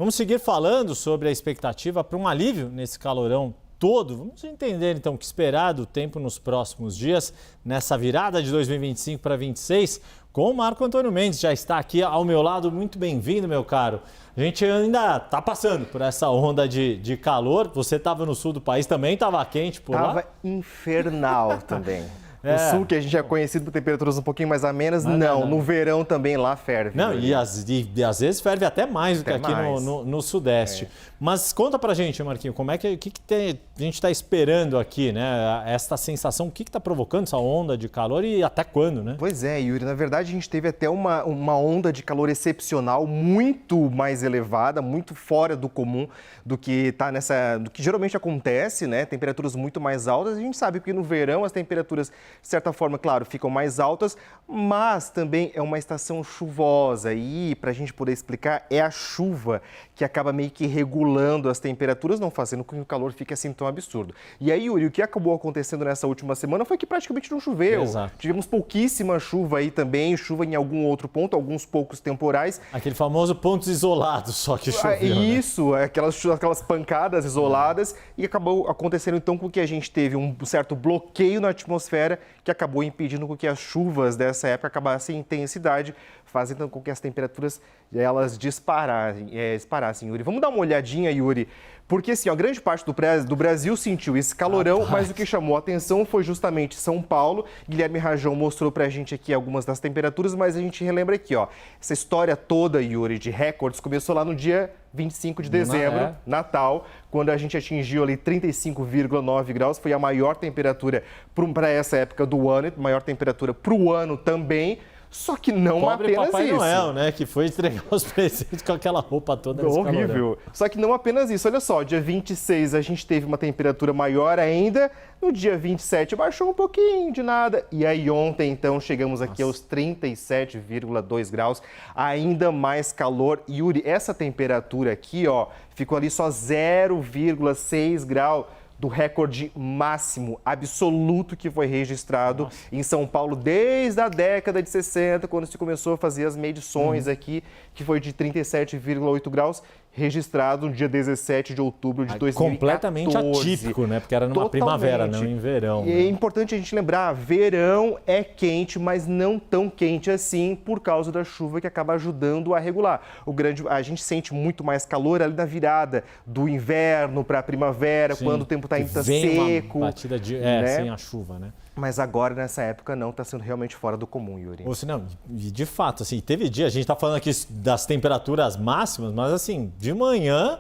Vamos seguir falando sobre a expectativa para um alívio nesse calorão todo. Vamos entender então o que esperar do tempo nos próximos dias, nessa virada de 2025 para 2026, com o Marco Antônio Mendes. Já está aqui ao meu lado. Muito bem-vindo, meu caro. A gente ainda está passando por essa onda de calor. Você estava no sul do país, também estava quente por lá? Estava infernal também. O sul, que a gente é conhecido por temperaturas um pouquinho mais amenas, não. No verão também lá ferve. Não, e às vezes ferve até mais do que aqui no Sudeste. Mas conta pra gente, Marquinhos, como é que a gente está esperando aqui, né? Esta sensação, o que está provocando essa onda de calor e até quando, né? Pois é, Yuri, na verdade a gente teve até uma onda de calor excepcional, muito mais elevada, muito fora do comum do que do que geralmente acontece, né? Temperaturas muito mais altas. A gente sabe que no verão as temperaturas, de certa forma, claro, ficam mais altas, mas também é uma estação chuvosa e, para a gente poder explicar, é a chuva que acaba meio que regulando as temperaturas, não fazendo com que o calor fique assim tão absurdo. E aí, Yuri, o que acabou acontecendo nessa última semana foi que praticamente não choveu. Exato. Tivemos pouquíssima chuva aí também, chuva em algum outro ponto, alguns poucos temporais. Aquele famoso pontos isolados só que choveu, Isso, né? aquelas pancadas isoladas, e acabou acontecendo então com que a gente teve um certo bloqueio na atmosfera que acabou impedindo com que as chuvas dessa época acabassem em intensidade, fazendo com que as temperaturas elas disparassem, Yuri. Vamos dar uma olhadinha, Yuri, porque assim, a grande parte do Brasil sentiu esse calorão, mas o que chamou a atenção foi justamente São Paulo. Guilherme Rajão mostrou pra gente aqui algumas das temperaturas, mas a gente relembra aqui, ó, essa história toda, Yuri, de recordes, começou lá no dia 25 de dezembro, Natal, quando a gente atingiu ali 35,9 graus, foi a maior temperatura para essa época do ano, maior temperatura para o ano também. Só que não Pobre apenas Papai isso. Noel, né? Que foi entregar os presentes com aquela roupa toda nesse horrível. calorão. Só que não apenas isso. Olha só, dia 26 a gente teve uma temperatura maior ainda. No dia 27 baixou um pouquinho de nada. E aí ontem, então, chegamos aqui aos 37,2 graus. Ainda mais calor. Yuri, essa temperatura aqui, ó, ficou ali só 0,6 grau do recorde máximo absoluto que foi registrado em São Paulo desde a década de 60, quando se começou a fazer as medições aqui, que foi de 37,8 graus, registrado no dia 17 de outubro de 2014. Completamente atípico, né? Porque era numa primavera, não em verão. E é importante a gente lembrar, verão é quente, mas não tão quente assim por causa da chuva que acaba ajudando a regular. A gente sente muito mais calor ali na virada do inverno para a primavera, quando o tempo está ainda seco. Uma batida sem a chuva, né? Mas agora, nessa época, não está sendo realmente fora do comum, Yuri. Ou senão, de fato, assim, teve dia, a gente está falando aqui das temperaturas máximas, mas assim, de manhã,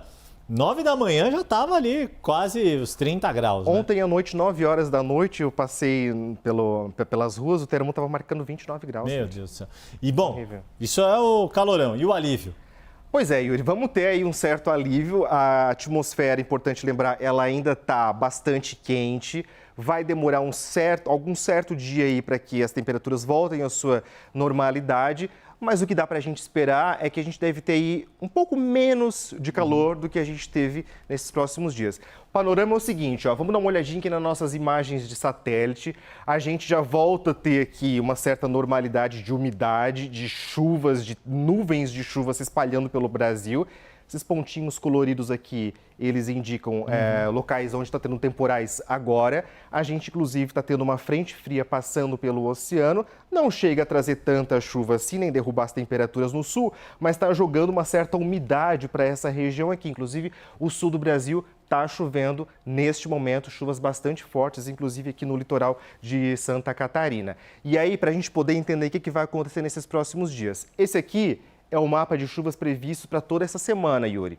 9 da manhã já estava ali quase os 30 graus. Ontem à noite, 9 horas da noite, eu passei pelas ruas, o termômetro estava marcando 29 graus. Meu Deus do céu. E bom, isso é o calorão. E o alívio? Pois é, Yuri, vamos ter aí um certo alívio. A atmosfera, importante lembrar, ela ainda está bastante quente. Vai demorar algum certo dia aí para que as temperaturas voltem à sua normalidade. Mas o que dá para a gente esperar é que a gente deve ter aí um pouco menos de calor do que a gente teve nesses próximos dias. O panorama é o seguinte, ó, vamos dar uma olhadinha aqui nas nossas imagens de satélite. A gente já volta a ter aqui uma certa normalidade de umidade, de chuvas, de nuvens de chuva se espalhando pelo Brasil. Esses pontinhos coloridos aqui, eles indicam locais onde está tendo temporais agora. A gente, inclusive, está tendo uma frente fria passando pelo oceano. Não chega a trazer tanta chuva assim, nem derrubar as temperaturas no sul, mas está jogando uma certa umidade para essa região aqui. Inclusive, o sul do Brasil está chovendo neste momento, chuvas bastante fortes, inclusive aqui no litoral de Santa Catarina. E aí, para a gente poder entender o que vai acontecer nesses próximos dias. Esse aqui é o mapa de chuvas previsto para toda essa semana, Yuri.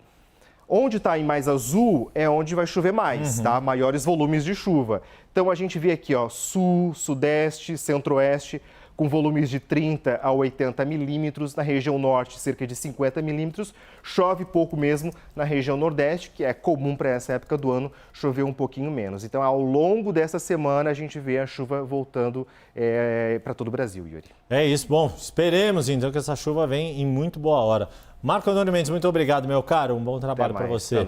Onde está em mais azul é onde vai chover mais, tá? Maiores volumes de chuva. Então a gente vê aqui, ó, sul, sudeste, centro-oeste, com volumes de 30 a 80 milímetros. Na região norte, cerca de 50 milímetros. Chove pouco mesmo na região nordeste, que é comum para essa época do ano chover um pouquinho menos. Então, ao longo dessa semana, a gente vê a chuva voltando para todo o Brasil, Yuri. É isso. Bom, esperemos então que essa chuva venha em muito boa hora. Marco Antônio Mendes, muito obrigado, meu caro. Um bom trabalho para você.